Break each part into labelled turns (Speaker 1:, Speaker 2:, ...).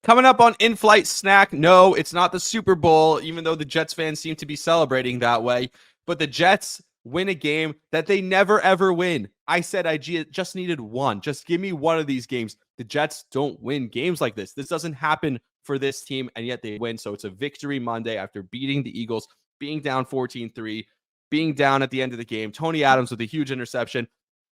Speaker 1: Coming up on In-Flight Snack, no, it's not the Super Bowl, even though the Jets fans seem to be celebrating that way. But the Jets win a game that they never, ever win. I said I just needed one. Just give me one of these games. The Jets don't win games like this. This doesn't happen for this team, and yet they win. So it's a victory Monday after beating the Eagles, being down 14-3, being down at the end of the game. Tony Adams with a huge interception.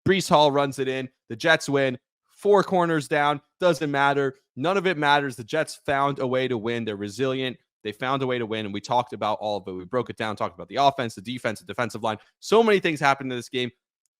Speaker 1: Breece Hall runs it in. The Jets win. 4 corners down. Doesn't matter. None of it matters. The Jets found a way to win. They're resilient. They found a way to win, and we talked about all of it. We broke it down, talked about the offense, the defense, the defensive line. So many things happened in this game.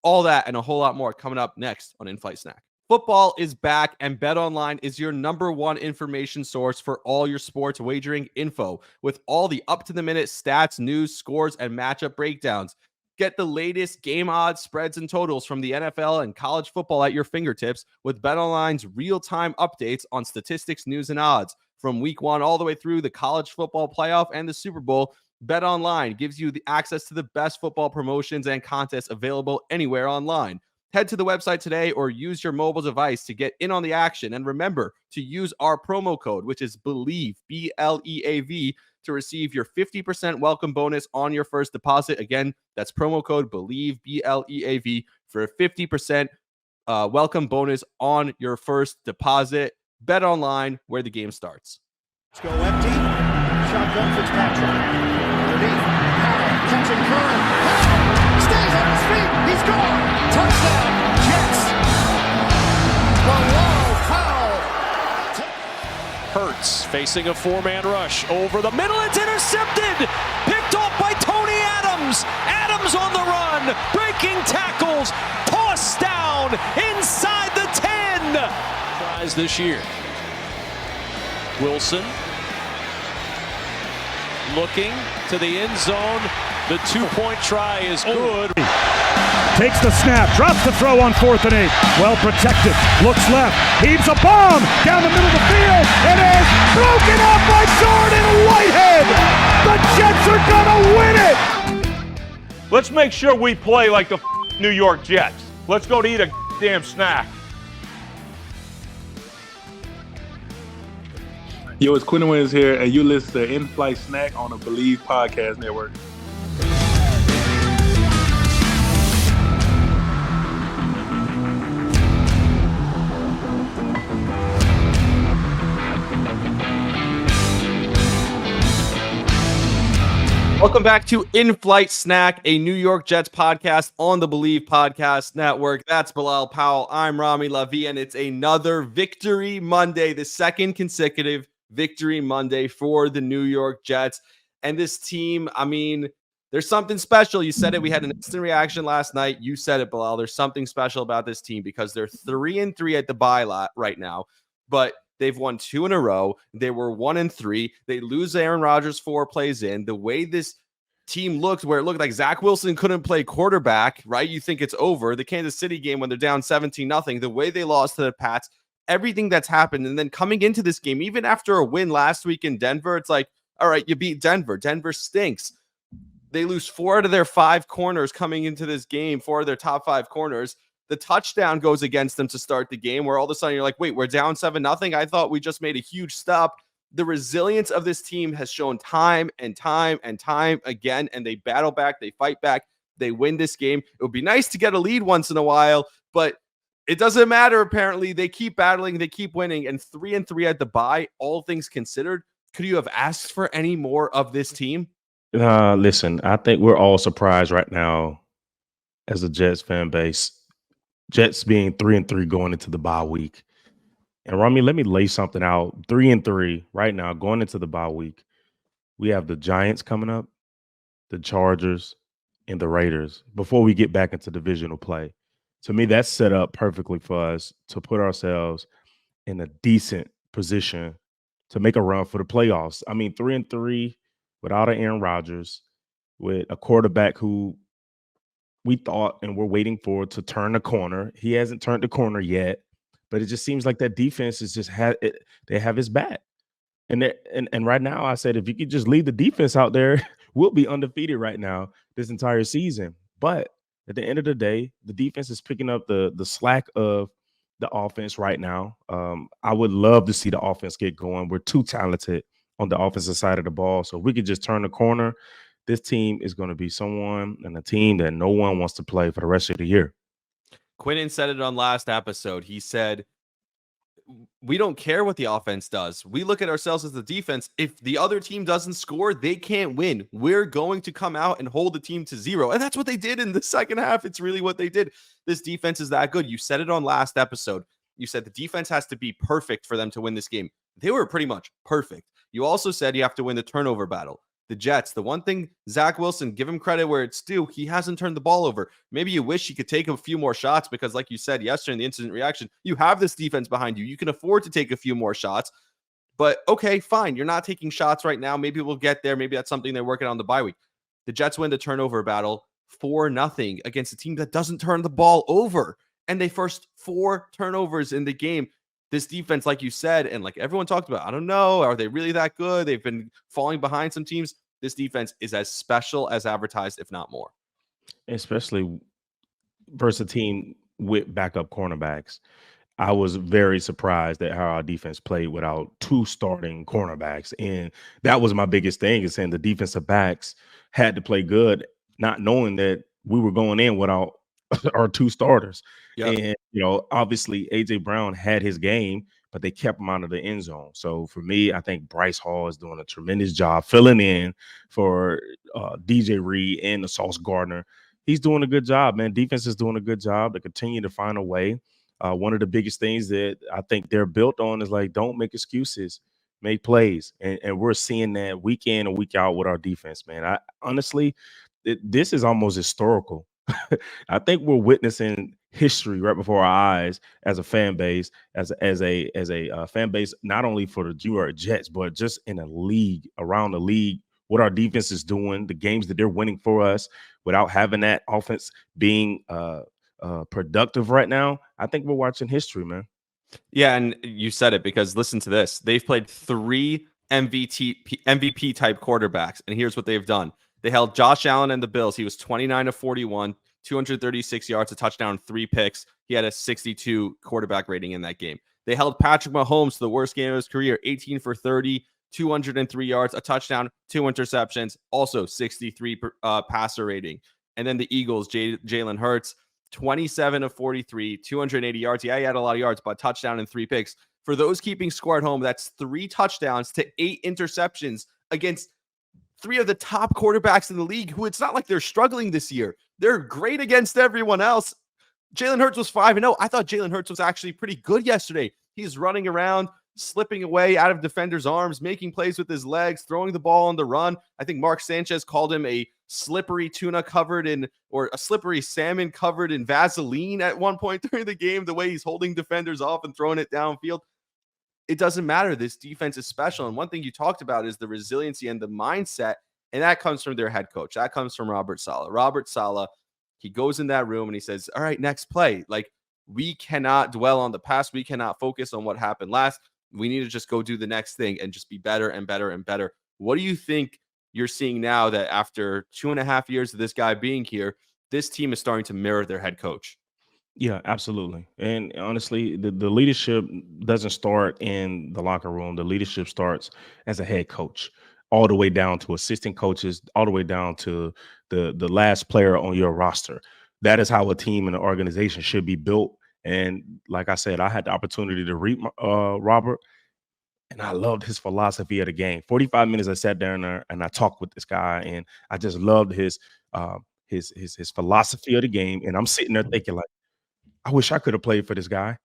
Speaker 1: All that and a whole lot more coming up next on In-Flight Snack. Football is back, and BetOnline is your #1 information source for all your sports wagering info, with all the up-to-the-minute stats, news, scores, and matchup breakdowns. Get the latest game odds, spreads, and totals from the NFL and college football at your fingertips with BetOnline's real-time updates on statistics, news, and odds. From week 1 all the way through the college football playoff and the Super Bowl, BetOnline gives you the access to the best football promotions and contests available anywhere online. Head to the website today or use your mobile device to get in on the action. And remember to use our promo code, which is BELIEVE, BLEAV, to receive your 50% welcome bonus on your first deposit. Again, that's promo code BELIEVE, BLEAV, for a 50% welcome bonus on your first deposit. BetOnline, where the game starts.
Speaker 2: Let's go empty. Shotgun Fitzpatrick. Underneath. Powell catching current. Powell stays on his feet. He's gone. Touchdown. Jets. Bilal Powell.
Speaker 3: Hurts facing a 4-man rush over the middle. It's intercepted. Picked off by Tony Adams. Adams on the run. Breaking tackles. Tossed down inside the 10. Tries this year. Wilson looking to the end zone. The 2-point try is good.
Speaker 4: Takes the snap, drops the throw on 4th and 8. Well protected, looks left, heaves a bomb down the middle of the field. It is broken up by Jordan Whitehead. The Jets are gonna win it.
Speaker 5: Let's make sure we play like the New York Jets. Let's go to eat a damn snack.
Speaker 6: Yo, it's Quinn Wins here, and you listen to In-Flight Snack on the Believe Podcast Network.
Speaker 1: Welcome back to In-Flight Snack, a New York Jets podcast on the Believe Podcast Network. That's Bilal Powell. I'm Rami Lavi, and it's another Victory Monday, the second consecutive Victory Monday for the New York Jets. And this team, I mean, there's something special. You said it. We had an instant reaction last night. You said it, Bilal. There's something special about this team because they're 3-3 at the bye lot right now, but they've won 2 in a row. They were 1-3. They lose Aaron Rodgers 4 plays in. The way this team looked, where it looked like Zach Wilson couldn't play quarterback, right? You think it's over. The Kansas City game when they're down 17-0, the way they lost to the Pats, everything that's happened. And then coming into this game, even after a win last week in Denver, it's like, all right, you beat Denver. Denver stinks. They lose 4 out of their 5 corners coming into this game, 4 of their top 5 corners. The touchdown goes against them to start the game, where all of a sudden you're like, wait, we're down 7-0. I thought we just made a huge stop. The resilience of this team has shown time and time and time again, and they battle back, they fight back, they win this game. It would be nice to get a lead once in a while, but it doesn't matter. Apparently, they keep battling, they keep winning, and 3-3 at the bye, all things considered. Could you have asked for any more of this team?
Speaker 7: Listen, I think we're all surprised right now as a Jets fan base. Jets being 3-3 going into the bye week. And Rami, let me lay something out. 3-3 right now going into the bye week. We have the Giants coming up, the Chargers, and the Raiders before we get back into divisional play. To me, that's set up perfectly for us to put ourselves in a decent position to make a run for the playoffs. I mean, 3-3 without an Aaron Rodgers, with a quarterback who we thought and we're waiting for to turn the corner. He hasn't turned the corner yet, but it just seems like that defense is just they have his back. And right now, I said, if you could just leave the defense out there, we'll be undefeated right now this entire season. But at the end of the day, the defense is picking up the slack of the offense right now. I would love to see the offense get going. We're too talented on the offensive side of the ball. So if we could just turn the corner, this team is going to be someone and a team that no one wants to play for the rest of the year.
Speaker 1: Quinnen said it on last episode. He said, we don't care what the offense does. We look at ourselves as the defense. If the other team doesn't score, they can't win. We're going to come out and hold the team to 0. And that's what they did in the second half. It's really what they did. This defense is that good. You said it on last episode. You said the defense has to be perfect for them to win this game. They were pretty much perfect. You also said you have to win the turnover battle. The Jets, the one thing, Zach Wilson, give him credit where it's due. He hasn't turned the ball over. Maybe you wish he could take a few more shots because, like you said yesterday in the incident reaction, you have this defense behind you. You can afford to take a few more shots. But okay, fine. You're not taking shots right now. Maybe we'll get there. Maybe that's something they're working on the bye week. The Jets win the turnover battle 4-0 against a team that doesn't turn the ball over. And they forced 4 turnovers in the game. This defense, like you said, and like everyone talked about, I don't know, are they really that good? They've been falling behind some teams. This defense is as special as advertised, if not more.
Speaker 7: Especially versus a team with backup cornerbacks. I was very surprised at how our defense played without 2 starting cornerbacks. And that was my biggest thing, is saying the defensive backs had to play good, not knowing that we were going in without our 2 starters.
Speaker 1: Yep.
Speaker 7: And, obviously AJ Brown had his game, but they kept him out of the end zone. So for me, I think Bryce Hall is doing a tremendous job filling in for DJ Reed and the Sauce Gardner. He's doing a good job, man. Defense is doing a good job to continue to find a way. One of the biggest things that I think they're built on is like, don't make excuses, make plays. And we're seeing that week in and week out with our defense, man. I honestly, this is almost historical. I think we're witnessing history right before our eyes as a fan base, as a fan base, not only for the New York Jets, but just in a league, around the league, what our defense is doing, the games that they're winning for us without having that offense being productive right now. I think we're watching history, man.
Speaker 1: Yeah, and you said it, because listen to this. They've played 3 MVP type quarterbacks, and here's what they've done. They held Josh Allen and the Bills. He was 29 of 41, 236 yards, a touchdown, 3 picks. He had a 62 quarterback rating in that game. They held Patrick Mahomes to the worst game of his career, 18 for 30, 203 yards, a touchdown, 2 interceptions, also 63 passer rating. And then the Eagles, Jalen Hurts, 27 of 43, 280 yards. Yeah, he had a lot of yards, but touchdown and 3 picks. For those keeping score at home, that's 3 touchdowns to 8 interceptions against 3 of the top quarterbacks in the league, who it's not like they're struggling this year. They're great against everyone else. Jalen Hurts was 5-0. I thought Jalen Hurts was actually pretty good yesterday. He's running around, slipping away out of defenders' arms, making plays with his legs, throwing the ball on the run. I think Mark Sanchez called him a slippery tuna covered in, or a slippery salmon covered in Vaseline at one point during the game, the way he's holding defenders off and throwing it downfield. It doesn't matter. This defense is special. And one thing you talked about is the resiliency and the mindset. And that comes from their head coach. That comes from Robert Saleh. Robert Saleh, he goes in that room and he says, all right, next play. Like, we cannot dwell on the past. We cannot focus on what happened last. We need to just go do the next thing and just be better and better and better. What do you think you're seeing now that after 2.5 years of this guy being here, this team is starting to mirror their head coach?
Speaker 7: Yeah, absolutely. And honestly, the leadership doesn't start in the locker room. The leadership starts as a head coach, all the way down to assistant coaches, all the way down to the last player on your roster. That is how a team and an organization should be built. And like I said, I had the opportunity to read Robert, and I loved his philosophy of the game. 45 minutes I sat down there and I talked with this guy, and I just loved his philosophy of the game. And I'm sitting there thinking, like, I wish I could have played for this guy.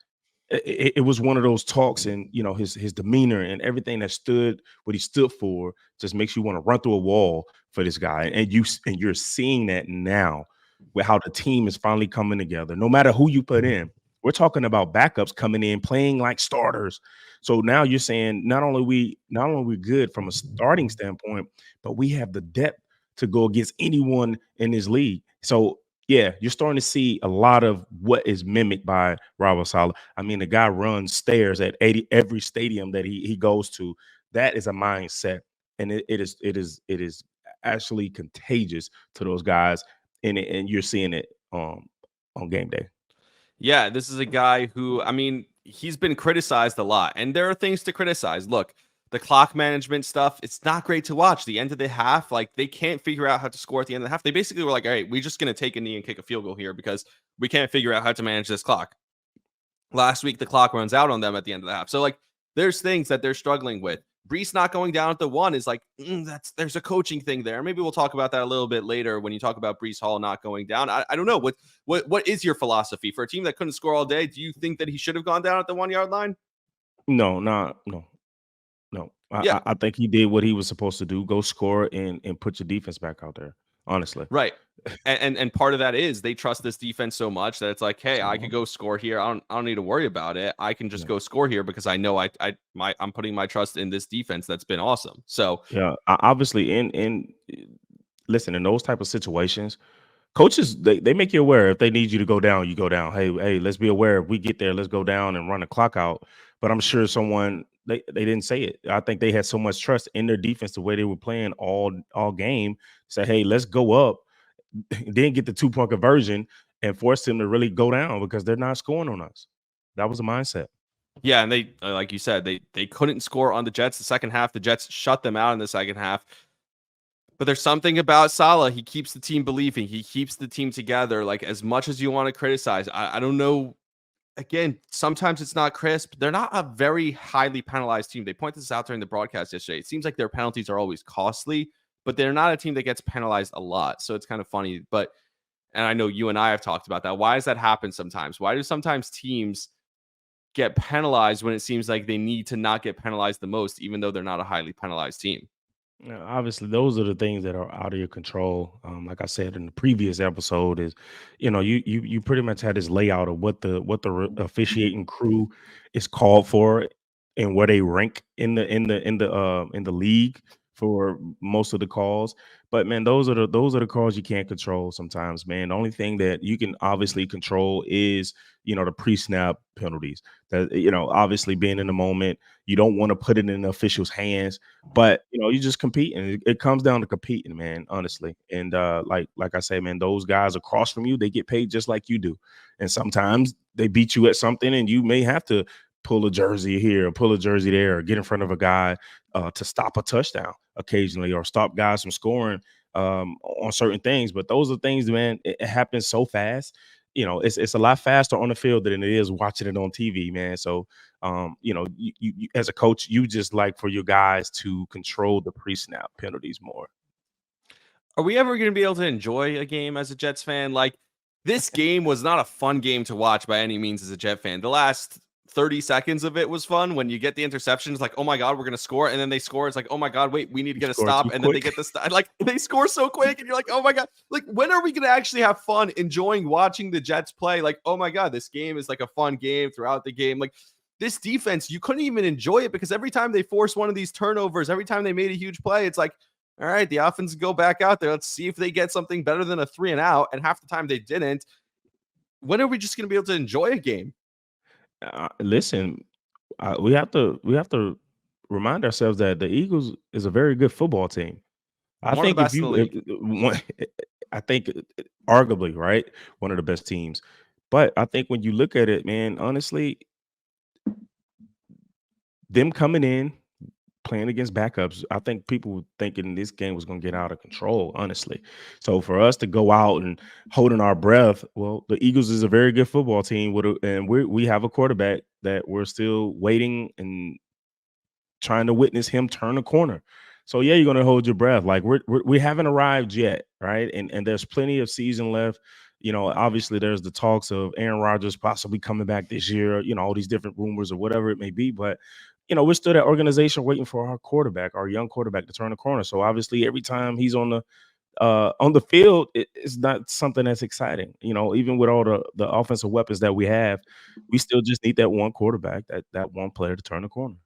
Speaker 7: It was one of those talks, and his demeanor and everything that what he stood for just makes you want to run through a wall for this guy. And you're seeing that now with how the team is finally coming together. No matter who you put in, we're talking about backups coming in playing like starters. So now you're saying not only we good from a starting standpoint, but we have the depth to go against anyone in this league. So yeah, you're starting to see a lot of what is mimicked by Robert Saleh. I mean, the guy runs stairs at every stadium that he goes to. That is a mindset, and it is actually contagious to those guys, and you're seeing it on game day.
Speaker 1: Yeah, this is a guy who, I mean, he's been criticized a lot, and there are things to criticize. Look, the clock management stuff, it's not great to watch. The end of the half, like they can't figure out how to score at the end of the half. They basically were like, all right, we're just going to take a knee and kick a field goal here because we can't figure out how to manage this clock. Last week, the clock runs out on them at the end of the half. So, like, there's things that they're struggling with. Brees not going down at the one is like, there's a coaching thing there. Maybe we'll talk about that a little bit later when you talk about Brees Hall not going down. I don't know. What is your philosophy for a team that couldn't score all day? Do you think that he should have gone down at the 1 yard line?
Speaker 7: No.
Speaker 1: Yeah,
Speaker 7: I think he did what he was supposed to do. Go score and put your defense back out there. Honestly.
Speaker 1: right. And part of that is they trust this defense so much that it's like, hey, I could go score here. I don't need to worry about it. I can just go score here because I know I'm putting my trust in this defense that's been awesome. So
Speaker 7: yeah, obviously in listen, in those type of situations, coaches they make you aware if they need you to go down, you go down. Hey, let's be aware if we get there, let's go down and run the clock out. But I'm sure they didn't say it. I think they had so much trust in their defense the way they were playing all game. Say, hey, let's go up, then get the 2-point conversion and force them to really go down because they're not scoring on us. That was the mindset.
Speaker 1: yeah, and they like you said, they couldn't score on the Jets the second half. The Jets shut them out in the second half. But there's something about Saleh. He keeps the team believing. He keeps the team together. Like, as much as you want to criticize, I don't know. Again, sometimes it's not crisp. They're not a very highly penalized team. They pointed this out during the broadcast yesterday. It seems like their penalties are always costly, but they're not a team that gets penalized a lot. So it's kind of funny. And I know you and I have talked about that. Why does that happen sometimes? Why do sometimes teams get penalized when it seems like they need to not get penalized the most, even though they're not a highly penalized team?
Speaker 7: Yeah, obviously, those are the things that are out of your control. Like I said in the previous episode, is you pretty much had this layout of what the officiating crew is called for and where they rank in the league for most of the calls. But man, those are the calls you can't control sometimes, man. The only thing that you can obviously control is the pre-snap penalties. That obviously being in the moment, you don't want to put it in the officials' hands. But you just compete, and it comes down to competing, man. Honestly, and like I say, man, those guys across from you, they get paid just like you do, and sometimes they beat you at something, and you may have to pull a jersey here or pull a jersey there, or get in front of a guy to stop a touchdown occasionally, or stop guys from scoring on certain things. But those are things, man. It happens so fast. It's a lot faster on the field than it is watching it on TV, man. So you as a coach, you just like for your guys to control the pre-snap penalties more.
Speaker 1: Are we ever going to be able to enjoy a game as a Jets fan? Like, this game was not a fun game to watch by any means as a Jet fan. The last 30 seconds of it was fun. When you get the interceptions, like, oh my God, we're going to score. And then they score. It's like, oh my God, wait, we need to get a stop. And then they get the stop. Like, they score so quick. And you're like, oh my God. Like, when are we going to actually have fun enjoying watching the Jets play? Like, oh my God, this game is like a fun game throughout the game. Like, this defense, you couldn't even enjoy it because every time they force one of these turnovers, every time they made a huge play, it's like, all right, the offense go back out there. Let's see if they get something better than a 3-and-out. And half the time they didn't. When are we just going to be able to enjoy a game?
Speaker 7: Listen, we have to remind ourselves that the Eagles is a very good football team. I
Speaker 1: One of
Speaker 7: think
Speaker 1: the
Speaker 7: if
Speaker 1: best in the
Speaker 7: you,
Speaker 1: league.
Speaker 7: I think arguably, right, one of the best teams. But I think when you look at it, man, honestly, them coming in, playing against backups, I think people were thinking this game was going to get out of control, honestly. So for us to go out and holding our breath, well, the Eagles is a very good football team, and we have a quarterback that we're still waiting and trying to witness him turn a corner. So yeah, you're going to hold your breath. Like we haven't arrived yet, right? And there's plenty of season left. Obviously there's the talks of Aaron Rodgers possibly coming back this year, all these different rumors or whatever it may be. But, we're still that organization waiting for our young quarterback to turn the corner. So obviously every time he's on the field, it's not something that's exciting. Even with all the offensive weapons that we have, we still just need that one quarterback, that one player to turn the corner.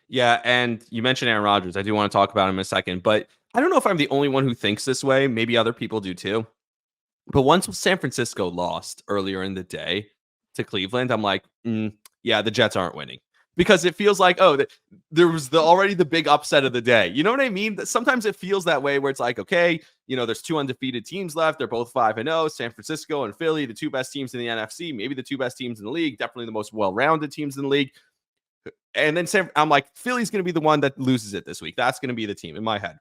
Speaker 1: Yeah, and you mentioned Aaron Rodgers. I do want to talk about him in a second, but I don't know if I'm the only one who thinks this way. Maybe other people do too. But once San Francisco lost earlier in the day to Cleveland, I'm like, yeah, the Jets aren't winning. because it feels like, oh, there was already the big upset of the day. You know what I mean? Sometimes it feels that way where it's like, okay, there's 2 undefeated teams left. They're both 5-0. San Francisco and Philly, the 2 best teams in the NFC, maybe the 2 best teams in the league, definitely the most well-rounded teams in the league. And then I'm like, Philly's going to be the one that loses it this week. That's going to be the team in my head.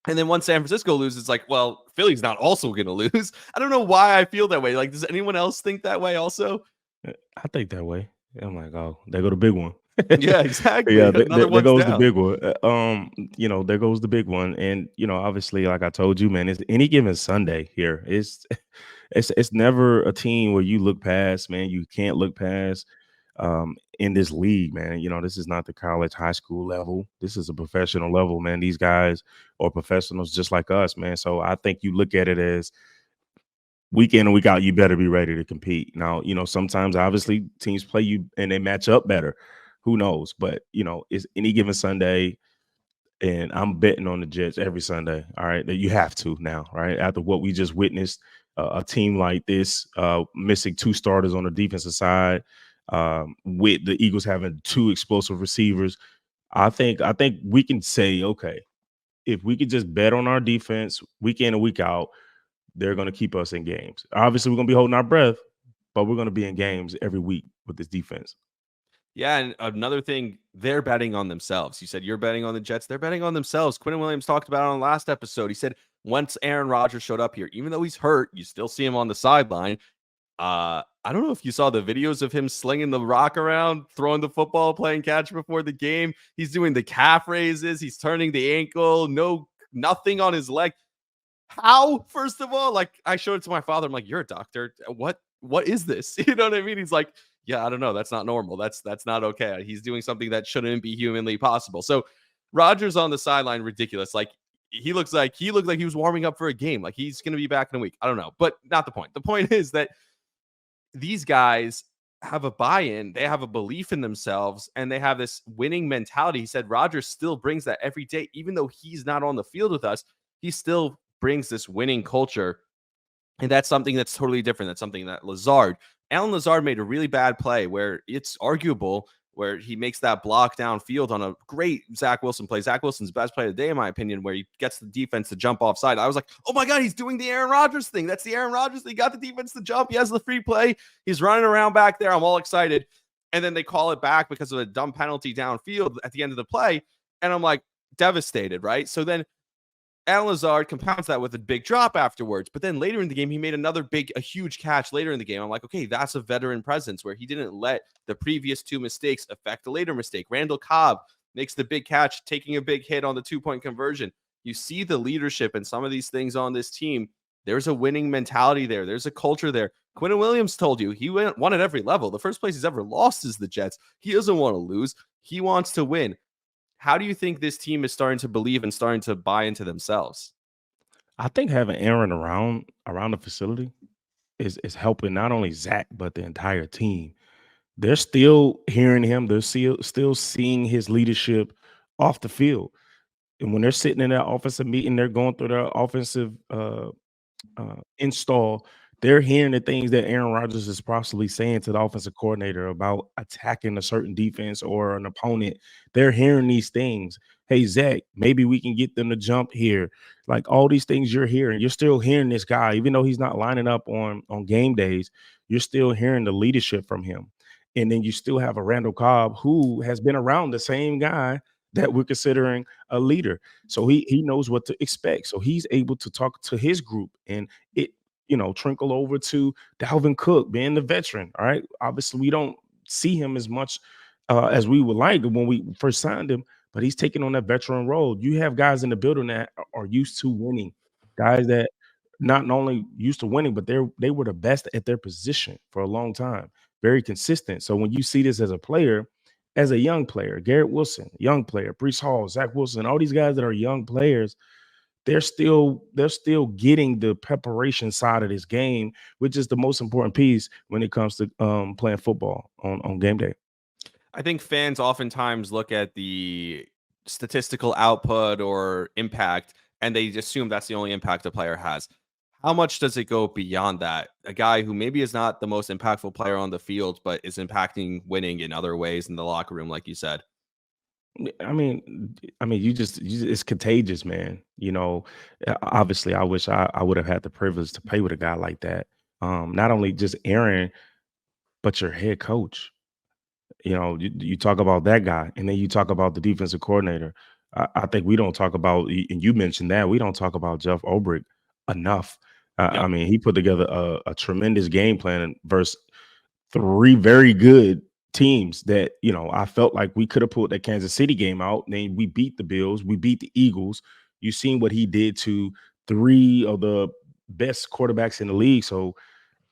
Speaker 1: And then once San Francisco loses, it's like, well, Philly's not also going to lose. I don't know why I feel that way. Like, does anyone else think that way also?
Speaker 7: I think that way. I'm like, oh, there go the big one.
Speaker 1: Yeah, exactly.
Speaker 7: Yeah,
Speaker 1: Another
Speaker 7: there goes
Speaker 1: down.
Speaker 7: the big one. There goes the big one. And obviously, like I told you, man, it's any given Sunday here. It's never a team where you look past, man. You can't look past in this league, man. This is not the college, high school level. This is a professional level, man. These guys are professionals just like us, man. So I think you look at it as week in and week out, you better be ready to compete. Now, sometimes obviously teams play you and they match up better. Who knows? But, it's any given Sunday, and I'm betting on the Jets every Sunday. All right. You have to now, right? After what we just witnessed, a team like this missing 2 starters on the defensive side, with the Eagles having 2 explosive receivers. I think we can say, okay, if we could just bet on our defense week in and week out, they're going to keep us in games. Obviously, we're going to be holding our breath, but we're going to be in games every week with this defense.
Speaker 1: Yeah, and another thing, they're betting on themselves. You said you're betting on the Jets. They're betting on themselves. Quentin Williams talked about it on the last episode. He said once Aaron Rodgers showed up here, even though he's hurt, you still see him on the sideline. I don't know if you saw the videos of him slinging the rock around, throwing the football, playing catch before the game. He's doing the calf raises. He's turning the ankle. Nothing on his leg. How? First of all, like I showed it to my father. I'm like, you're a doctor. What is this? You know what I mean? He's like, yeah, I don't know. That's not normal. That's not okay. He's doing something that shouldn't be humanly possible. So Rodgers on the sideline, ridiculous. Like he looked like he was warming up for a game. Like he's going to be back in a week. I don't know, but not the point. The point is that these guys have a buy-in. They have a belief in themselves, and they have this winning mentality. He said Rodgers still brings that every day, even though he's not on the field with us. He still brings this winning culture, and that's something that's totally different. That's something that Alan Lazard made a really bad play where it's arguable, where he makes that block downfield on a great Zach Wilson play. Zach Wilson's best play of the day, in my opinion, where he gets the defense to jump offside. I was like, oh my God, he's doing the Aaron Rodgers thing. That's the Aaron Rodgers thing. He got the defense to jump. He has the free play. He's running around back there. I'm all excited. And then they call it back because of a dumb penalty downfield at the end of the play. And I'm like devastated, right? So then Alan Lazard compounds that with a big drop afterwards. But then later in the game, he made a huge catch later in the game. I'm like, okay, that's a veteran presence where he didn't let the previous 2 mistakes affect the later mistake. Randall Cobb makes the big catch, taking a big hit on the 2-point conversion. You see the leadership and some of these things on this team. There's a winning mentality there. There's a culture there. Quentin Williams told you he won at every level. The first place he's ever lost is the Jets. He doesn't want to lose. He wants to win. How do you think this team is starting to believe and starting to buy into themselves?
Speaker 7: I think having Aaron around the facility is helping not only Zach but the entire team. They're still hearing him. They're still seeing his leadership off the field. And when they're sitting in that offensive meeting, they're going through their offensive install. They're hearing the things that Aaron Rodgers is possibly saying to the offensive coordinator about attacking a certain defense or an opponent. They're hearing these things. Hey, Zach, maybe we can get them to jump here. Like all these things you're hearing. You're still hearing this guy, even though he's not lining up on game days. You're still hearing the leadership from him. And then you still have a Randall Cobb who has been around the same guy that we're considering a leader. So he knows what to expect. So he's able to talk to his group, and it trickle over to Dalvin Cook being the veteran. All right. Obviously, we don't see him as much as we would like when we first signed him, but he's taking on that veteran role. You have guys in the building that are used to winning, guys that not only used to winning, but they were the best at their position for a long time, very consistent. So when you see this as a player, as a young player, Garrett Wilson, young player, Breece Hall, Zach Wilson, all these guys that are young players, they're still getting the preparation side of this game, which is the most important piece when it comes to playing football on game day.
Speaker 1: I think fans oftentimes look at the statistical output or impact, and they assume that's the only impact a player has. how much does it go beyond that? A guy who maybe is not the most impactful player on the field, but is impacting winning in other ways in the locker room, like you said.
Speaker 7: It's contagious, man. Obviously, I wish I would have had the privilege to play with a guy like that. Not only just Aaron, but your head coach. You talk about that guy, and then you talk about the defensive coordinator. I think we don't talk about, and you mentioned that we don't talk about Jeff Ulbrich enough.
Speaker 1: Yep.
Speaker 7: I mean, he put together a tremendous game plan versus three very good teams that I felt like we could have pulled that Kansas City game out. Then we beat the Bills, we beat the Eagles. You seen what he did to three of the best quarterbacks in the league. So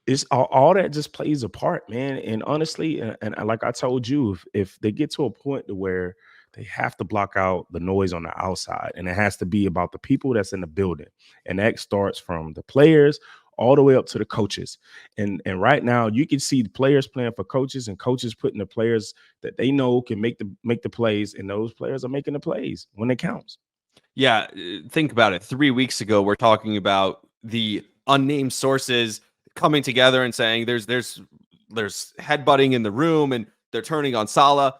Speaker 7: it's all that just plays a part, man. And honestly, and like I told you, if they get to a point to where they have to block out the noise on the outside, and it has to be about the people that's in the building, and that starts from the players all the way up to the coaches. And right now, you can see the players playing for coaches, and coaches putting the players that they know can make the plays, and those players are making the plays when it counts.
Speaker 1: Yeah, think about it. 3 weeks ago, we're talking about the unnamed sources coming together and saying there's headbutting in the room and they're turning on Saleh.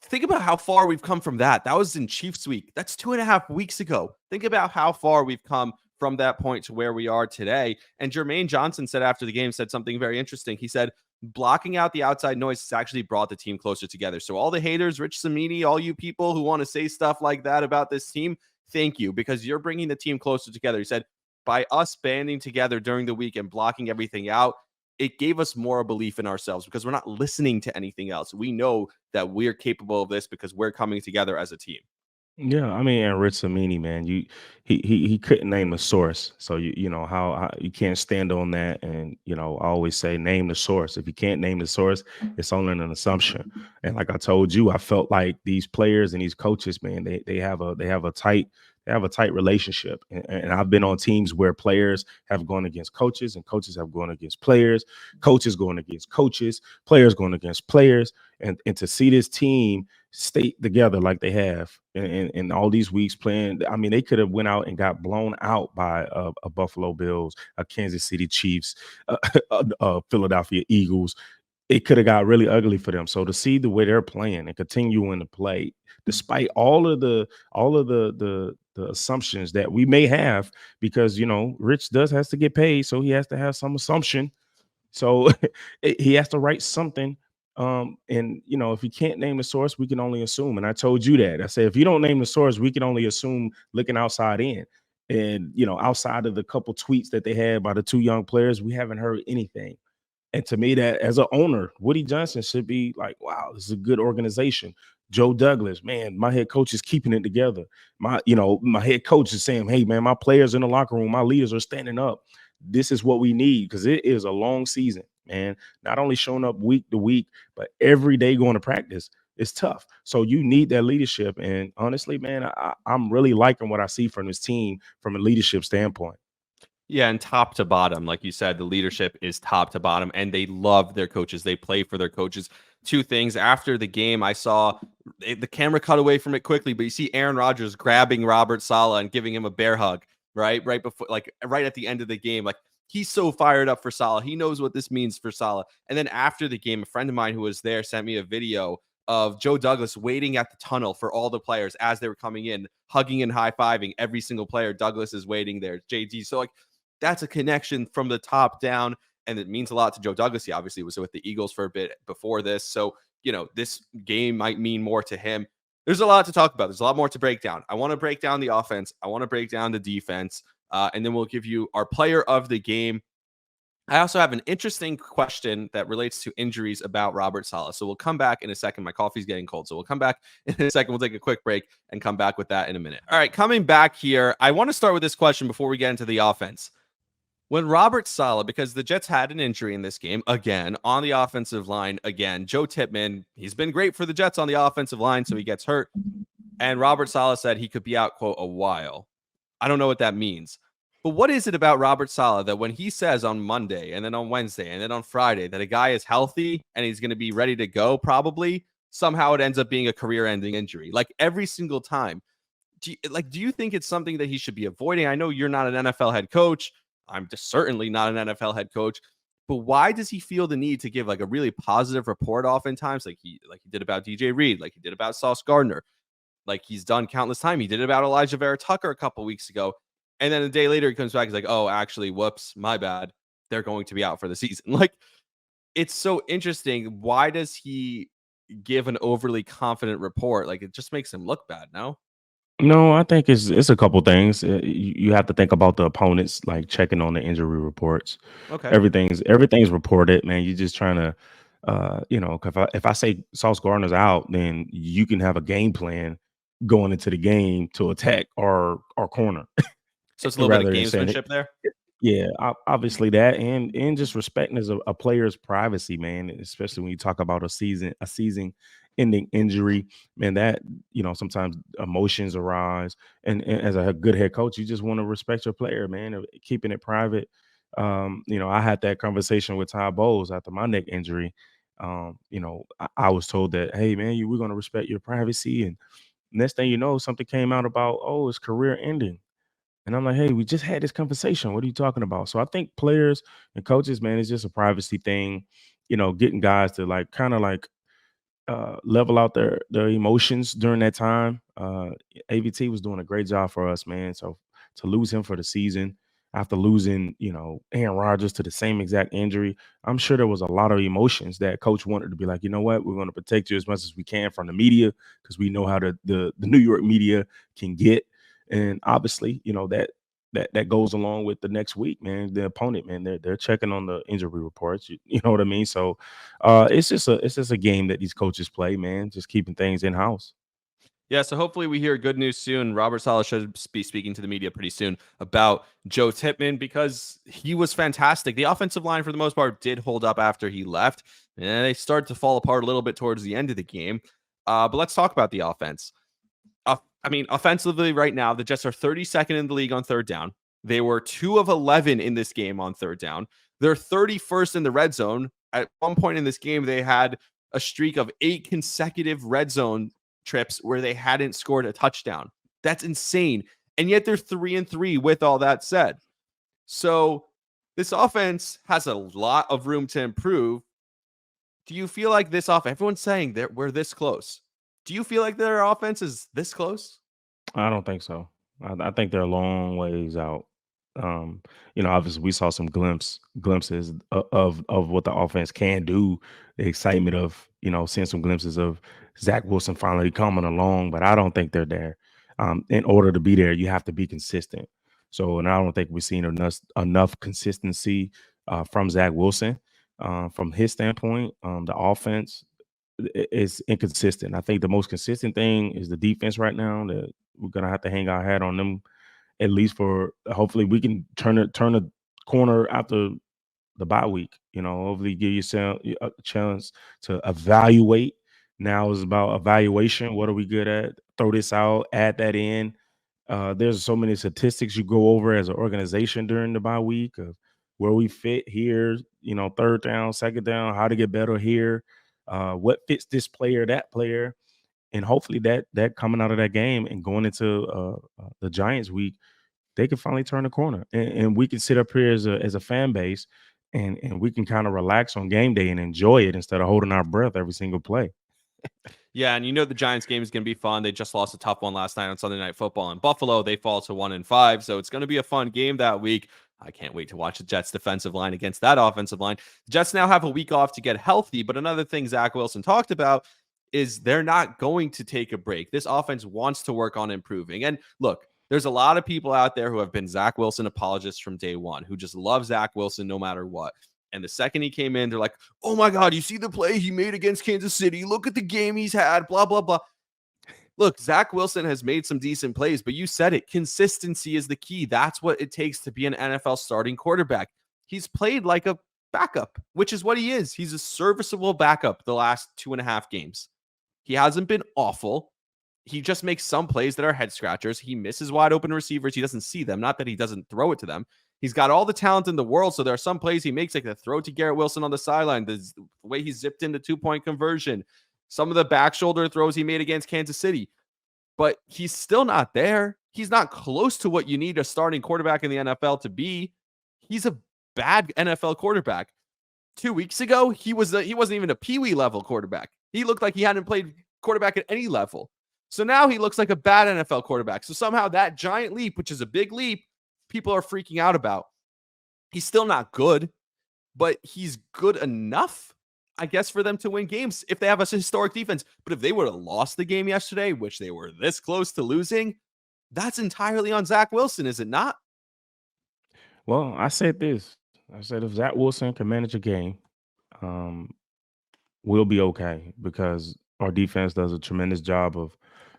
Speaker 1: Think about how far we've come from that. That was in Chiefs week. That's 2.5 weeks ago. Think about how far we've come from that point to where we are today. And Jermaine Johnson said after the game, said something very interesting. He said, blocking out the outside noise has actually brought the team closer together. So all the haters, Rich Samini, all you people who want to say stuff like that about this team, thank you, because you're bringing the team closer together. He said, by us banding together during the week and blocking everything out, it gave us more belief in ourselves because we're not listening to anything else. We know that we're capable of this because we're coming together as a team.
Speaker 7: Yeah, I mean, and Rich Samini, man, he couldn't name the source, so you know how you can't stand on that. And I always say, name the source. If you can't name the source, it's only an assumption. And like I told you, I felt like these players and these coaches, man, they have a tight relationship. And I've been on teams where players have gone against coaches, and coaches have gone against players, coaches going against coaches, players going against players, and to see this team stay together like they have in all these weeks playing. I mean, they could have went out and got blown out by a Buffalo Bills, a Kansas City Chiefs, Philadelphia Eagles. It could have got really ugly for them. So to see the way they're playing and continuing to play, despite all of the assumptions that we may have, because Rich has to get paid, so he has to have some assumption. So he has to write something. And if you can't name the source, we can only assume. And I told you that. I said, if you don't name the source, we can only assume looking outside in. And outside of the couple tweets that they had by the two young players, we haven't heard anything. And to me, that as an owner, Woody Johnson should be like, wow, this is a good organization. Joe Douglas, man, my head coach is keeping it together. My head coach is saying, hey, man, my players in the locker room, my leaders are standing up. This is what we need, because it is a long season, man. Not only showing up week to week, but every day going to practice. It's tough. So you need that leadership. And honestly, man, I'm really liking what I see from this team from a leadership standpoint.
Speaker 1: Yeah, and top to bottom, like you said, the leadership is top to bottom, and they love their coaches. They play for their coaches. Two things. After the game, I saw the camera cut away from it quickly, but you see Aaron Rodgers grabbing Robert Saleh and giving him a bear hug, right before, like right at the end of the game. Like, he's so fired up for Saleh. He knows what this means for Saleh. And then after the game, a friend of mine who was there sent me a video of Joe Douglas waiting at the tunnel for all the players as they were coming in, hugging and high-fiving every single player. Douglas is waiting there. JD. So, like, that's a connection from the top down, and it means a lot to Joe Douglas. He obviously was with the Eagles for a bit before this. So, this game might mean more to him. There's a lot to talk about. There's a lot more to break down. I want to break down the offense. I want to break down the defense. And then we'll give you our player of the game. I also have an interesting question that relates to injuries about Robert Saleh. So we'll come back in a second. My coffee's getting cold. So we'll come back in a second. We'll take a quick break and come back with that in a minute. All right, coming back here, I want to start with this question before we get into the offense. When Robert Saleh, because the Jets had an injury in this game, again, on the offensive line, again, Joe Tippmann, he's been great for the Jets on the offensive line, so he gets hurt. And Robert Saleh said he could be out, quote, a while. I don't know what that means. But what is it about Robert Saleh that when he says on Monday and then on Wednesday and then on Friday that a guy is healthy and he's going to be ready to go, probably, somehow it ends up being a career-ending injury? Like, every single time. Do you think it's something that he should be avoiding? I know you're not an NFL head coach. I'm just certainly not an NFL head coach. But why does he feel the need to give like a really positive report oftentimes, like he did about DJ Reed, like he did about Sauce Gardner, like he's done countless times. He did it about Elijah Vera Tucker a couple weeks ago. And then a day later, he comes back. He's like, oh, actually, whoops, my bad. They're going to be out for the season. Like, it's so interesting. Why does he give an overly confident report? Like, it just makes him look bad, no?
Speaker 7: No, I think it's a couple things. You have to think about the opponents, like checking on the injury reports.
Speaker 1: Okay.
Speaker 7: Everything's reported, man. You're just trying to, if I say Sauce Gardner's out, then you can have a game plan going into the game to attack our corner.
Speaker 1: So it's a little bit of
Speaker 7: rather than saying
Speaker 1: gamesmanship there.
Speaker 7: Yeah, obviously that, and just respecting as a player's privacy, man. Especially when you talk about a season-ending injury, man. That sometimes emotions arise, and as a good head coach, you just want to respect your player, man. Keeping it private. I had that conversation with Ty Bowles after my neck injury. I was told that, hey, man, we're going to respect your privacy, and next thing you know, something came out about, oh, it's career ending. And I'm like, hey, we just had this conversation. What are you talking about? So I think players and coaches, man, it's just a privacy thing, getting guys to like kind of like level out their emotions during that time. AVT was doing a great job for us, man. So to lose him for the season after losing, Aaron Rodgers to the same exact injury, I'm sure there was a lot of emotions that coach wanted to be like, you know what, we're going to protect you as much as we can from the media because we know how the New York media can get. And obviously, that goes along with the next week, man. The opponent, man, they're checking on the injury reports. You know what I mean? So it's just a game that these coaches play, man. Just keeping things in house.
Speaker 1: Yeah, so hopefully we hear good news soon. Robert Saleh should be speaking to the media pretty soon about Joe Tippmann because he was fantastic. The offensive line, for the most part, did hold up after he left, and they started to fall apart a little bit towards the end of the game. But let's talk about the offense. Offensively right now, the Jets are 32nd in the league on third down. They were 2 of 11 in this game on third down. They're 31st in the red zone. At one point in this game, they had a streak of 8 consecutive red zone trips where they hadn't scored a touchdown. That's insane. And yet they're 3-3 with all that said. So this offense has a lot of room to improve. Do you feel like this offense, everyone's saying that we're this close. Do you feel like their offense is this close?
Speaker 7: I don't think so. I think they're a long ways out. Obviously we saw some glimpses of what the offense can do. The excitement of seeing some glimpses of Zach Wilson finally coming along, but I don't think they're there. In order to be there, you have to be consistent. So, and I don't think we've seen enough consistency from Zach Wilson. From his standpoint, the offense is inconsistent. I think the most consistent thing is the defense right now. That we're gonna have to hang our hat on them at least for hopefully we can turn a corner after the bye week. Hopefully give yourself a chance to evaluate. Now is about evaluation. What are we good at? Throw this out, add that in. There's so many statistics you go over as an organization during the bye week of where we fit here, third down, second down, how to get better here, what fits this player, that player. And hopefully that coming out of that game and going into the Giants week, they can finally turn the corner, and we can sit up here as a fan base, and we can kind of relax on game day and enjoy it instead of holding our breath every single play.
Speaker 1: Yeah, and the Giants game is going to be fun. They just lost a tough one last night on Sunday Night Football in Buffalo. They fall to 1-5, so it's going to be a fun game that week. I can't wait to watch the Jets defensive line against that offensive line. The Jets now have a week off to get healthy, but another thing Zach Wilson talked about is they're not going to take a break. This offense wants to work on improving. And look, there's a lot of people out there who have been Zach Wilson apologists from day one, who just love Zach Wilson no matter what. And the second he came in, they're like, oh my God, you see the play he made against Kansas City? Look at the game he's had, blah, blah, blah. Look, Zach Wilson has made some decent plays, but you said it. Consistency is the key. That's what it takes to be an NFL starting quarterback. He's played like a backup, which is what he is. He's a serviceable backup the last 2.5 games. He hasn't been awful. He just makes some plays that are head scratchers. He misses wide open receivers. He doesn't see them. Not that he doesn't throw it to them. He's got all the talent in the world. So there are some plays he makes, like the throw to Garrett Wilson on the sideline, the way he zipped into 2-point conversion, some of the back shoulder throws he made against Kansas City. But he's still not there. He's not close to what you need a starting quarterback in the NFL to be. He's a bad NFL quarterback. 2 weeks ago, he wasn't even a peewee level quarterback. He looked like he hadn't played quarterback at any level. So now he looks like a bad NFL quarterback. So somehow that giant leap, which is a big leap, people are freaking out about. He's still not good, but he's good enough, I guess, for them to win games if they have a historic defense. But if they would have lost the game yesterday, which they were this close to losing, that's entirely on Zach Wilson, is it not?
Speaker 7: Well, I said this. I said if Zach Wilson can manage a game, um, we'll be okay because our defense does a tremendous job of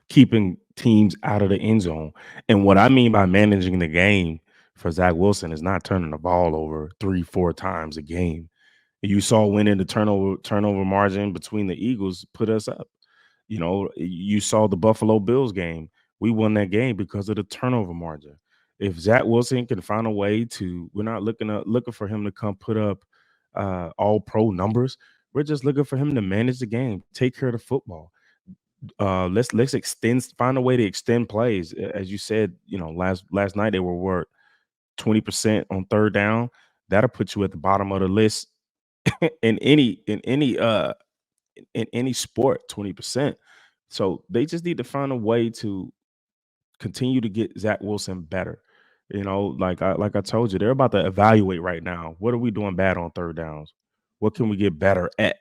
Speaker 7: keeping teams out of the end zone. And what I mean by managing the game for Zach Wilson is not turning the ball over 3-4 times a game. You saw winning the turnover margin between the Eagles put us up. You know, you saw the Buffalo Bills game. We won that game because of the turnover margin. If Zach Wilson can find a way to, we're not looking for him to come put up all pro numbers. We're just looking for him to manage the game, take care of the football. Let's find a way to extend plays. As you said, you know, last night they were 20% on third down. That'll put you at the bottom of the list in any sport, 20%. So they just need to find a way to continue to get Zach Wilson better. You know, like I told you, they're about to evaluate right now. What are we doing bad on third downs? What can we get better at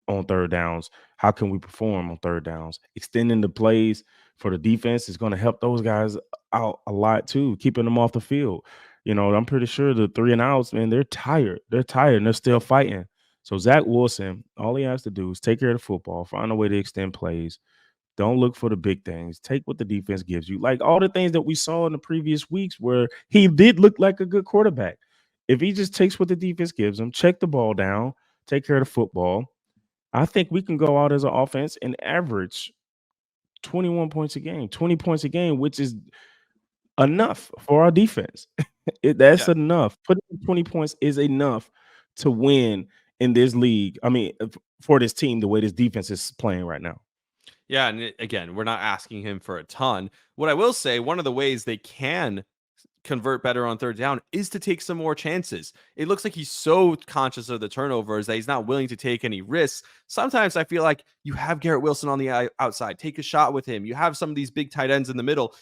Speaker 7: on third downs? How can we perform on third downs? Extending the plays for the defense is going to help those guys out a lot too, keeping them off the field. You know, I'm pretty sure the 3 and outs, man, they're tired. They're tired and they're still fighting. So Zach Wilson, all he has to do is take care of the football, find a way to extend plays. Don't look for the big things. Take what the defense gives you. Like all the things that we saw in the previous weeks where he did look like a good quarterback. If he just takes what the defense gives him, check the ball down, take care of the football, I think we can go out as an offense and average 21 points a game, 20 points a game, which is enough for our defense. That's
Speaker 1: Yeah.
Speaker 7: enough. Putting 20 points is enough to win in this league. I mean, for this team, the way this defense is playing right now.
Speaker 1: Yeah, and again, we're not asking him for a ton. What I will say, one of the ways they can convert better on third down is to take some more chances. It looks like he's so conscious of the turnovers that he's not willing to take any risks. Sometimes I feel like you have Garrett Wilson on the outside, take a shot with him. You have some of these big tight ends in the middle.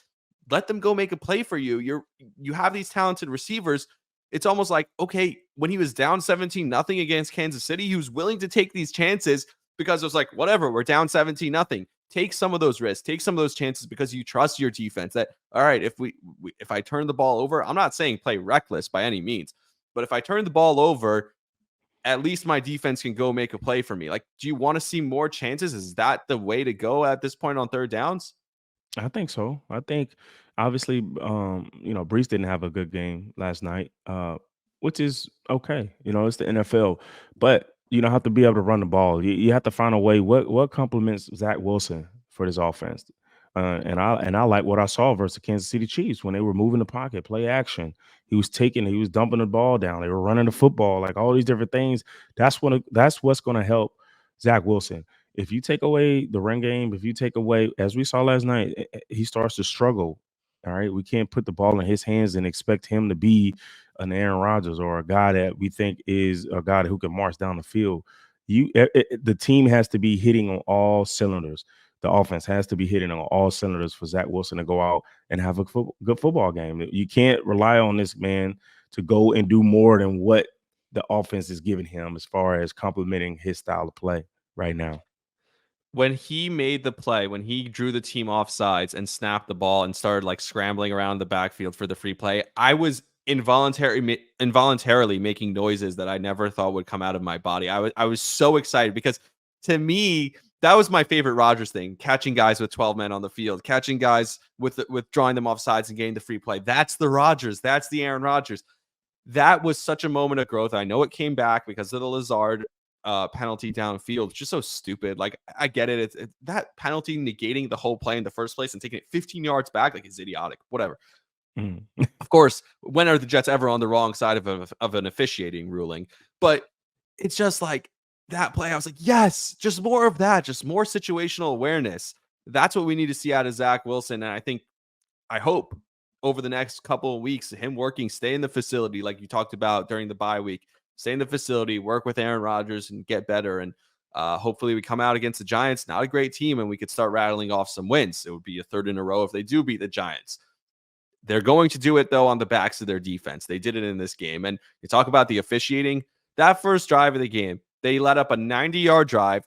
Speaker 1: Let them go make a play for you. You have these talented receivers. It's almost like, okay, when he was down 17-0 against Kansas City, he was willing to take these chances because it was like, whatever, we're down 17-0. Take some of those risks, take some of those chances because you trust your defense that, all right, if I turn the ball over, I'm not saying play reckless by any means, but if I turn the ball over, at least my defense can go make a play for me. Like, do you want to see more chances? Is that the way to go at this point on third downs?
Speaker 7: I think so. I think obviously, you know, Brees didn't have a good game last night, which is okay. You know, it's the NFL, but you don't have to be able to run the ball. You have to find a way. What complements Zach Wilson for this offense? And I like what I saw versus the Kansas City Chiefs when they were moving the pocket, play action. He was dumping the ball down. They were running the football, like all these different things. That's what's going to help Zach Wilson. If you take away the run game, if you take away, as we saw last night, he starts to struggle. All right. We can't put the ball in his hands and expect him to be an Aaron Rodgers or a guy that we think is a guy who can march down the field. The team has to be hitting on all cylinders. The offense has to be hitting on all cylinders for Zach Wilson to go out and have a good football game. You can't rely on this man to go and do more than what the offense is giving him as far as complementing his style of play right now.
Speaker 1: When he made the play, when he drew the team off sides and snapped the ball and started like scrambling around the backfield for the free play, I was involuntarily making noises that I never thought would come out of my body. I was so excited because to me, that was my favorite Rodgers thing, catching guys with 12 men on the field, catching guys with drawing them off sides and getting the free play. That's the Rodgers. That's the Aaron Rodgers. That was such a moment of growth. I know it came back because of the Lazard penalty downfield. It's just so stupid. Like, I get it. It's that penalty negating the whole play in the first place and taking it 15 yards back, like, it's idiotic. Whatever.
Speaker 7: Mm.
Speaker 1: Of course, when are the Jets ever on the wrong side of an officiating ruling? But it's just like that play. I was like, yes, just more of that, just more situational awareness. That's what we need to see out of Zach Wilson. And I hope over the next couple of weeks, him working, stay in the facility like you talked about during the bye week, stay in the facility, work with Aaron Rodgers and get better. And hopefully we come out against the Giants, not a great team, and we could start rattling off some wins. It would be a third in a row if they do beat the Giants. They're going to do it, though, on the backs of their defense. They did it in this game. And you talk about the officiating, that first drive of the game, they let up a 90-yard drive,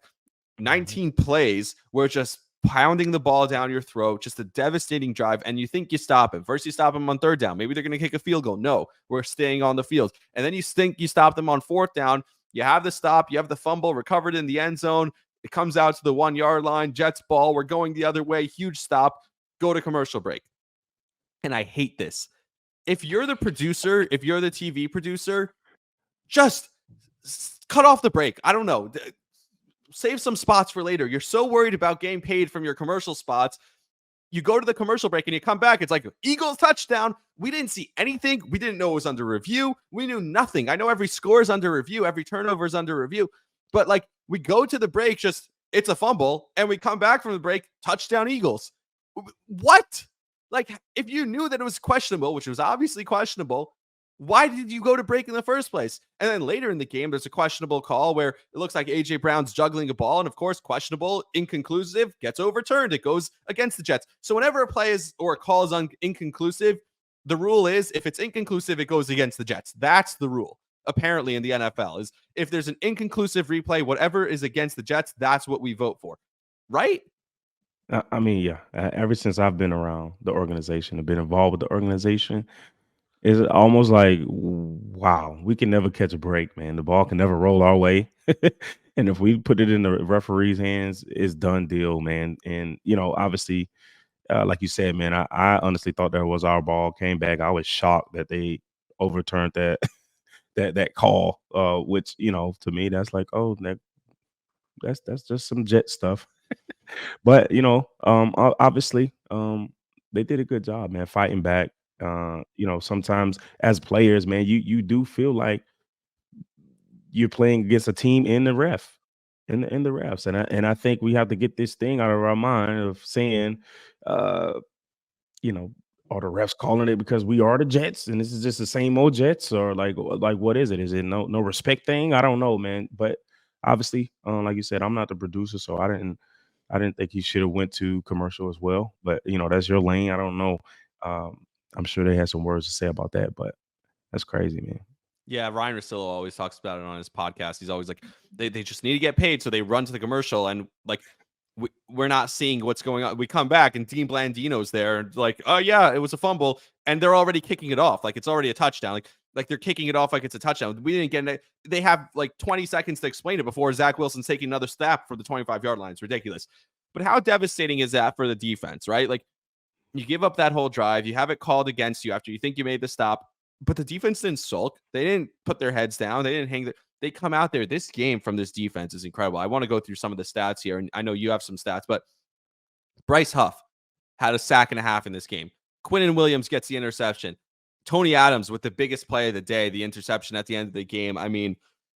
Speaker 1: 19 plays where just pounding the ball down your throat, just a devastating drive, and you think you stop him. First, you stop him on third down. Maybe they're going to kick a field goal. No, we're staying on the field. And then you think you stop them on fourth down. You have the stop. You have the fumble recovered in the end zone. It comes out to the 1-yard line. Jets ball. We're going the other way. Huge stop. Go to commercial break. And I hate this. If you're the producer, if you're the TV producer, just cut off the break. I don't know. Save some spots for later. You're so worried about getting paid from your commercial spots. You go to the commercial break and you come back. It's like Eagles touchdown. We didn't see anything. We didn't know it was under review. We knew nothing. I know every score is under review. Every turnover is under review. But like we go to the break, just it's a fumble. And we come back from the break, touchdown Eagles. What? Like, if you knew that it was questionable, which was obviously questionable, why did you go to break in the first place? And then later in the game, there's a questionable call where it looks like A.J. Brown's juggling a ball. And of course, questionable, inconclusive, gets overturned. It goes against the Jets. So whenever a play is or a call is inconclusive, the rule is if it's inconclusive, it goes against the Jets. That's the rule, apparently, in the NFL, is if there's an inconclusive replay, whatever is against the Jets, that's what we vote for. Right?
Speaker 7: I mean, yeah. Ever since I've been around the organization and been involved with the organization, it's almost like, wow, we can never catch a break, man. The ball can never roll our way. And if we put it in the referee's hands, it's done deal, man. And, obviously, like you said, man, I honestly thought that was our ball. Came back. I was shocked that they overturned that that call, which, to me, that's like, oh, that's just some Jet stuff. But obviously, they did a good job, man, fighting back. Sometimes as players, man, you do feel like you're playing against a team in the refs, and I think we have to get this thing out of our mind of saying, uh, are the refs calling it because we are the Jets and this is just the same old Jets, or like what is it? Is it no respect thing? I don't know, man. But obviously, like you said, I'm not the producer, so I didn't think he should have went to commercial as well. But that's your lane. I don't know. I'm sure they had some words to say about that, but that's crazy, man.
Speaker 1: Yeah, Ryan Russillo always talks about it on his podcast. He's always like, they just need to get paid, so they run to the commercial, and like we're not seeing what's going on. We come back, and Dean Blandino's there, and like, oh yeah, it was a fumble, and they're already kicking it off like it's already a touchdown. Like they're kicking it off like it's a touchdown. We didn't get it. They have like 20 seconds to explain it before Zach Wilson's taking another snap for the 25-yard line. It's ridiculous. But how devastating is that for the defense, right? Like you give up that whole drive, you have it called against you after you think you made the stop, but the defense didn't sulk. They didn't put their heads down. They didn't hang. They come out there. This game from this defense is incredible. I want to go through some of the stats here, and I know you have some stats, but Bryce Huff had a sack and a half in this game. Quinnen Williams gets the interception. Tony Adams with the biggest play of the day, the interception at the end of the game. I mean,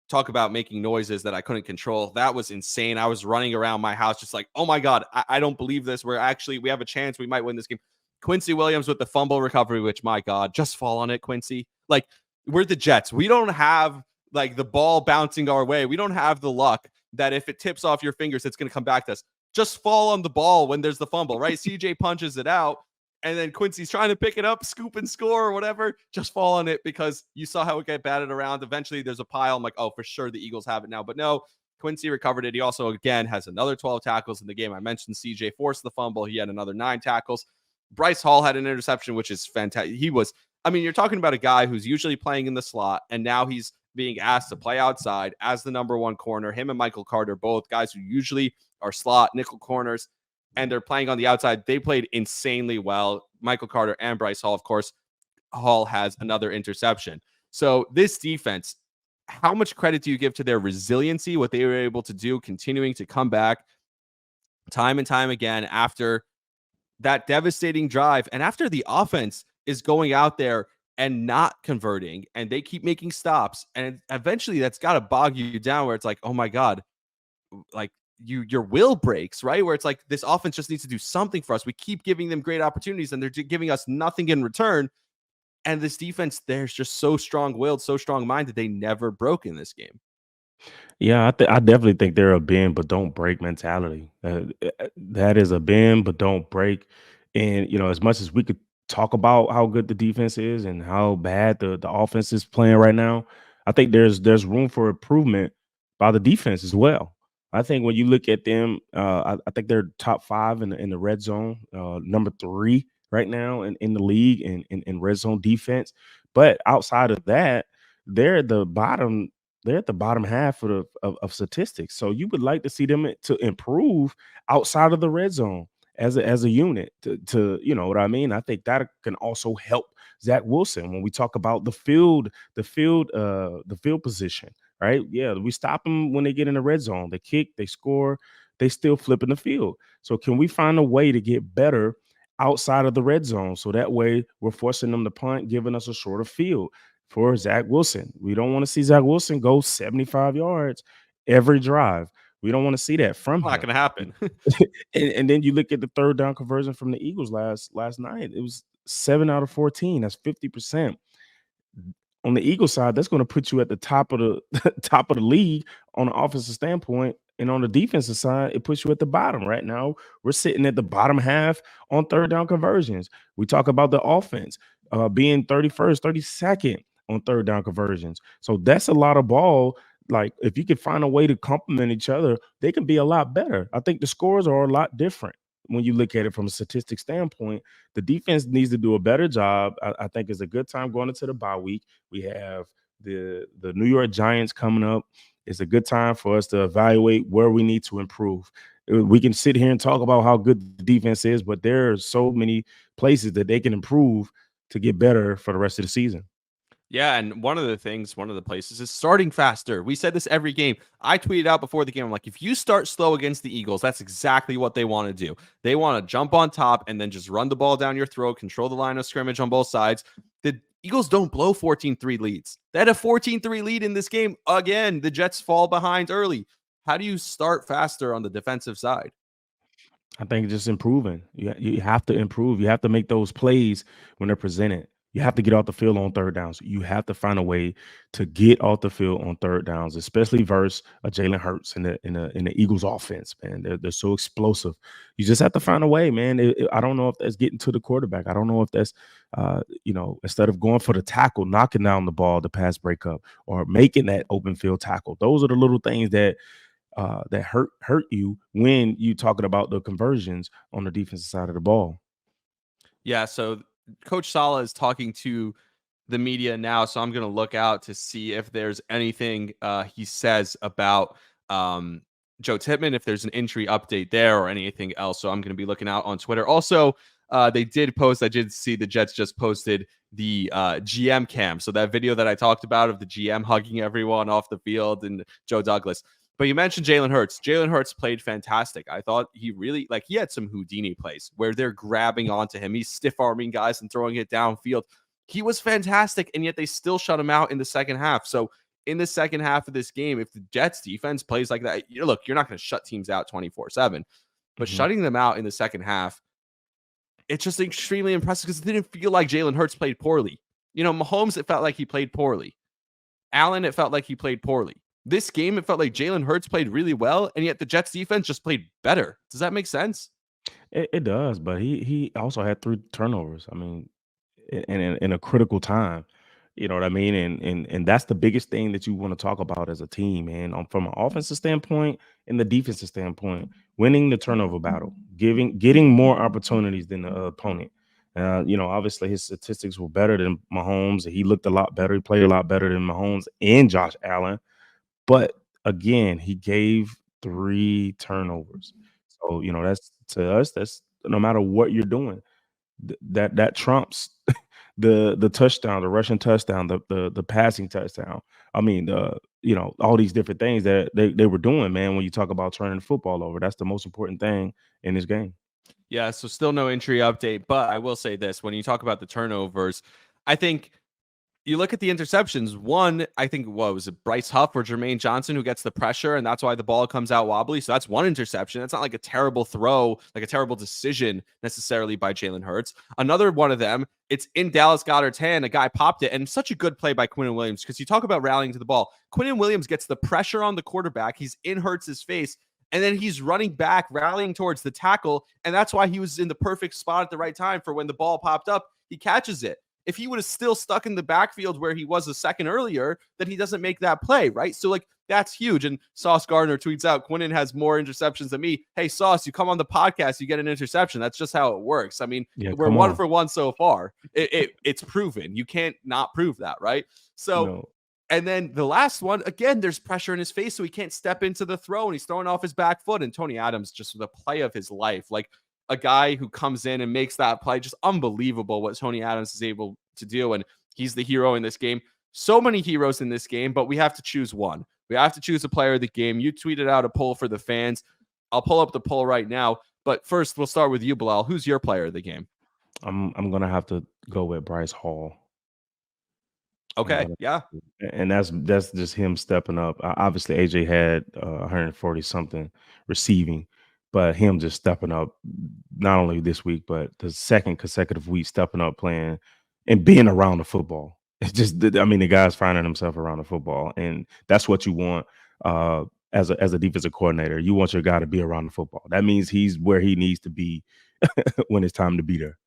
Speaker 1: talk about making noises that I couldn't control. That was insane. I was running around my house just like, oh my God, I don't believe this. We have a chance. We might win this game. Quincy Williams with the fumble recovery, which, my God, just fall on it, Quincy. Like, we're the Jets. We don't have like the ball bouncing our way. We don't have the luck that if it tips off your fingers, it's going to come back to us. Just fall on the ball when there's the fumble, right? CJ punches it out, and then Quincy's trying to pick it up, scoop and score or whatever. Just fall on it because you saw how it got batted around. Eventually, there's a pile. I'm like, oh, for sure the Eagles have it now. But no, Quincy recovered it. He also, again, has another 12 tackles in the game. I mentioned CJ forced the fumble. He had another 9 tackles. Bryce Hall had an interception, which is fantastic. You're talking about a guy who's usually playing in the slot, and now he's being asked to play outside as the number 1 corner. Him and Michael Carter, both guys who usually are slot nickel corners, and they're playing on the outside. They played insanely well. Michael Carter and Bryce Hall, of course. Hall has another interception. So this defense, how much credit do you give to their resiliency, what they were able to do, continuing to come back time and time again after that devastating drive, and after the offense is going out there and not converting, and they keep making stops, and eventually that's got to bog you down where it's like, oh my God, like your will breaks, right? Where it's like this offense just needs to do something for us. We keep giving them great opportunities and they're giving us nothing in return. And this defense, they're just so strong-willed, so strong-minded. They never broke in this game.
Speaker 7: Yeah, I definitely think they're a bend but don't break mentality. That is a bend but don't break. And as much as we could talk about how good the defense is and how bad the offense is playing right now, I think there's room for improvement by the defense as well. I think when you look at them, I think they're top 5 in the red zone, number 3 right now in the league in red zone defense. But outside of that, they're the bottom they're at the bottom half of statistics. So you would like to see them to improve outside of the red zone as a unit to you know what I mean? I think that can also help Zach Wilson when we talk about the field position, right? Yeah, we stop them when they get in the red zone. They kick, they score, they still flip in the field. So can we find a way to get better outside of the red zone so that way we're forcing them to punt, giving us a shorter field for Zach Wilson? We don't want to see Zach Wilson go 75 yards every drive. We don't want to see that from
Speaker 1: Not
Speaker 7: him.
Speaker 1: going to happen.
Speaker 7: And then you look at the third down conversion from the Eagles last night. It was 7 out of 14. That's 50%. On the Eagles side, that's going to put you at the top of the top of the league on the offensive standpoint. And on the defensive side, it puts you at the bottom. Right now, we're sitting at the bottom half on third down conversions. We talk about the offense being 31st, 32nd on third down conversions. So that's a lot of ball. Like, if you could find a way to complement each other, they can be a lot better. I think the scores are a lot different when you look at it from a statistic standpoint. The defense needs to do a better job. I think it's a good time going into the bye week. We have the New York Giants coming up. It's a good time for us to evaluate where we need to improve. We can sit here and talk about how good the defense is, but there are so many places that they can improve to get better for the rest of the season.
Speaker 1: Yeah, and one of the places is starting faster. We said this every game. I tweeted out before the game, I'm like, if you start slow against the Eagles, that's exactly what they want to do. They want to jump on top and then just run the ball down your throat, control the line of scrimmage on both sides. The Eagles don't blow 14-3 leads. They had a 14-3 lead in this game. Again, the Jets fall behind early. How do you start faster on the defensive side?
Speaker 7: I think just improving. You have to improve. You have to make those plays when they're presented. You have to get off the field on third downs. You have to find a way to get off the field on third downs, especially versus a Jalen Hurts in the Eagles offense. Man, they're so explosive. You just have to find a way, man. I don't know if that's getting to the quarterback. I don't know if that's instead of going for the tackle, knocking down the ball, the pass breakup, or making that open field tackle. Those are the little things that hurt you when you talking about the conversions on the defensive side of the ball.
Speaker 1: Yeah, so Coach Saleh is talking to the media now, so I'm going to look out to see if there's anything he says about Joe Tippmann, if there's an injury update there or anything else. So I'm going to be looking out on Twitter. Also, they did post, I did see the Jets just posted the GM cam. So that video that I talked about of the GM hugging everyone off the field and Joe Douglas. But you mentioned Jalen Hurts. Jalen Hurts played fantastic. I thought he had some Houdini plays where they're grabbing onto him. He's stiff-arming guys and throwing it downfield. He was fantastic, and yet they still shut him out in the second half. So in the second half of this game, if the Jets defense plays like that, look, you're not going to shut teams out 24/7. But shutting them out in the second half, it's just extremely impressive because it didn't feel like Jalen Hurts played poorly. Mahomes, it felt like he played poorly. Allen, it felt like he played poorly. This game, it felt like Jalen Hurts played really well, and yet the Jets defense just played better. Does that make sense?
Speaker 7: It does, but he also had 3 turnovers. I mean, in a critical time. You know what I mean? And that's the biggest thing that you want to talk about as a team, man. From an offensive standpoint and the defensive standpoint, winning the turnover battle, getting more opportunities than the opponent. Obviously his statistics were better than Mahomes. He looked a lot better. He played a lot better than Mahomes and Josh Allen. But again, he gave 3 turnovers. So, that's to us, that's no matter what you're doing, that trumps the touchdown, the rushing touchdown, the passing touchdown. I mean, all these different things that they were doing, man, when you talk about turning the football over. That's the most important thing in this game.
Speaker 1: Yeah, so still no injury update, but I will say this. When you talk about the turnovers, I think you look at the interceptions. One, I think, what was it, Bryce Huff or Jermaine Johnson who gets the pressure, and that's why the ball comes out wobbly. So that's one interception. That's not like a terrible throw, like a terrible decision necessarily by Jalen Hurts. Another one of them, it's in Dallas Goedert's hand. A guy popped it, and such a good play by Quinnen Williams, because you talk about rallying to the ball. Quinnen Williams gets the pressure on the quarterback. He's in Hurts' face, and then he's running back, rallying towards the tackle, and that's why he was in the perfect spot at the right time for when the ball popped up. He catches it. If he would have still stuck in the backfield where he was a second earlier, then he doesn't make that play, right? So, like, that's huge. And Sauce Gardner tweets out, Quinnen has more interceptions than me. Hey, Sauce, you come on the podcast, you get an interception. That's just how it works. I mean, we're 1 for 1 so far. It's proven. You can't not prove that, right? So,
Speaker 7: No.
Speaker 1: And then the last one, again, there's pressure in his face, so he can't step into the throw, and he's throwing off his back foot. And Tony Adams, just the play of his life, like, a guy who comes in and makes that play, just unbelievable what Tony Adams is able to do. And he's the hero in this game. So many heroes in this game, but we have to choose one. We have to choose a player of the game. You tweeted out a poll for the fans. I'll pull up the poll right now. But first, we'll start with you, Bilal. Who's your player of the game?
Speaker 7: I'm going to have to go with Bryce Hall.
Speaker 1: Okay, yeah.
Speaker 7: And that's just him stepping up. Obviously, AJ had 140 something receiving, but him just stepping up, not only this week, but the second consecutive week, stepping up, playing and being around the football. It's just, I mean, the guy's finding himself around the football, and that's what you want as a defensive coordinator. You want your guy to be around the football. That means he's where he needs to be when it's time to be there.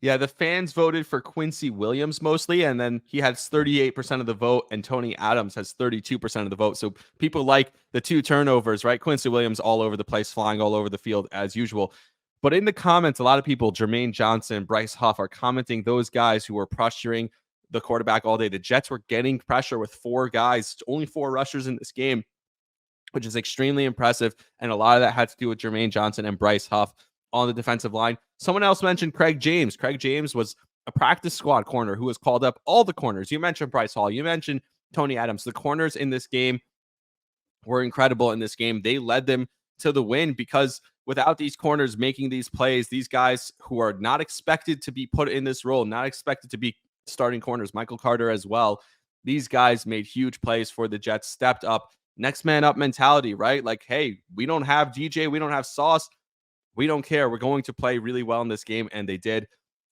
Speaker 1: Yeah, the fans voted for Quincy Williams mostly, and then he has 38% of the vote, and Tony Adams has 32% of the vote. So people like the two turnovers, right? Quincy Williams all over the place, flying all over the field as usual. But in the comments, a lot of people, Jermaine Johnson, Bryce Huff, are commenting those guys who were pressuring the quarterback all day. The Jets were getting pressure with 4 guys, only 4 rushers in this game, which is extremely impressive. And a lot of that had to do with Jermaine Johnson and Bryce Huff on the defensive line. Someone else mentioned Craig James. Craig James was a practice squad corner who was called up. All the corners. You mentioned Bryce Hall. You mentioned Tony Adams. The corners in this game were incredible in this game. They led them to the win, because without these corners making these plays, these guys who are not expected to be put in this role, not expected to be starting corners, Michael Carter as well, these guys made huge plays for the Jets, stepped up, next man up mentality, right? Like, hey, we don't have DJ, we don't have Sauce, we don't care. We're going to play really well in this game, and they did.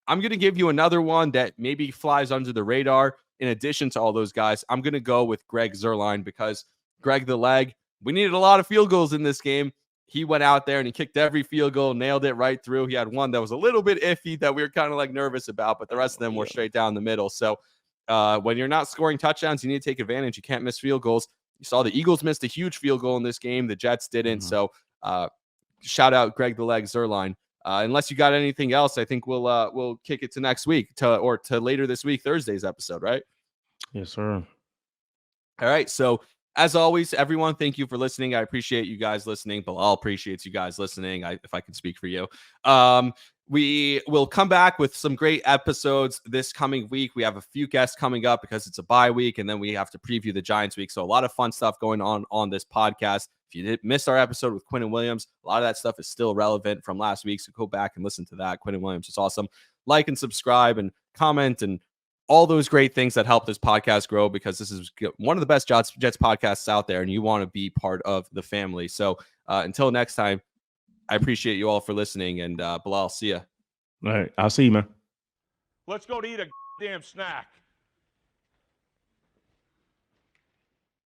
Speaker 1: I'm going to give you another one that maybe flies under the radar. In addition to all those guys, I'm going to go with Greg Zuerlein, because Greg the Leg, we needed a lot of field goals in this game. He went out there and he kicked every field goal, nailed it right through. He had one that was a little bit iffy that we were kind of like nervous about, but the rest of them were straight down the middle. So when you're not scoring touchdowns, you need to take advantage. You can't miss field goals. You saw the Eagles missed a huge field goal in this game. The Jets didn't. So shout out Greg the Leg Zuerlein. Unless you got anything else, I think we'll kick it to next week to later this week, Thursday's episode, right?
Speaker 7: Yes, sir.
Speaker 1: All right. So as always, everyone, thank you for listening. I appreciate you guys listening. Bilal appreciates you guys listening, if I can speak for you. We will come back with some great episodes this coming week. We have a few guests coming up because it's a bye week, and then we have to preview the Giants week. So a lot of fun stuff going on this podcast. If you missed our episode with Quinnen Williams, a lot of that stuff is still relevant from last week. So go back and listen to that. Quinnen Williams is awesome. Like and subscribe and comment and all those great things that help this podcast grow, because this is one of the best Jets podcasts out there, and you want to be part of the family. So until next time, I appreciate you all for listening, and Bilal, see ya.
Speaker 7: All right. I'll see you, man.
Speaker 5: Let's go to eat a damn snack.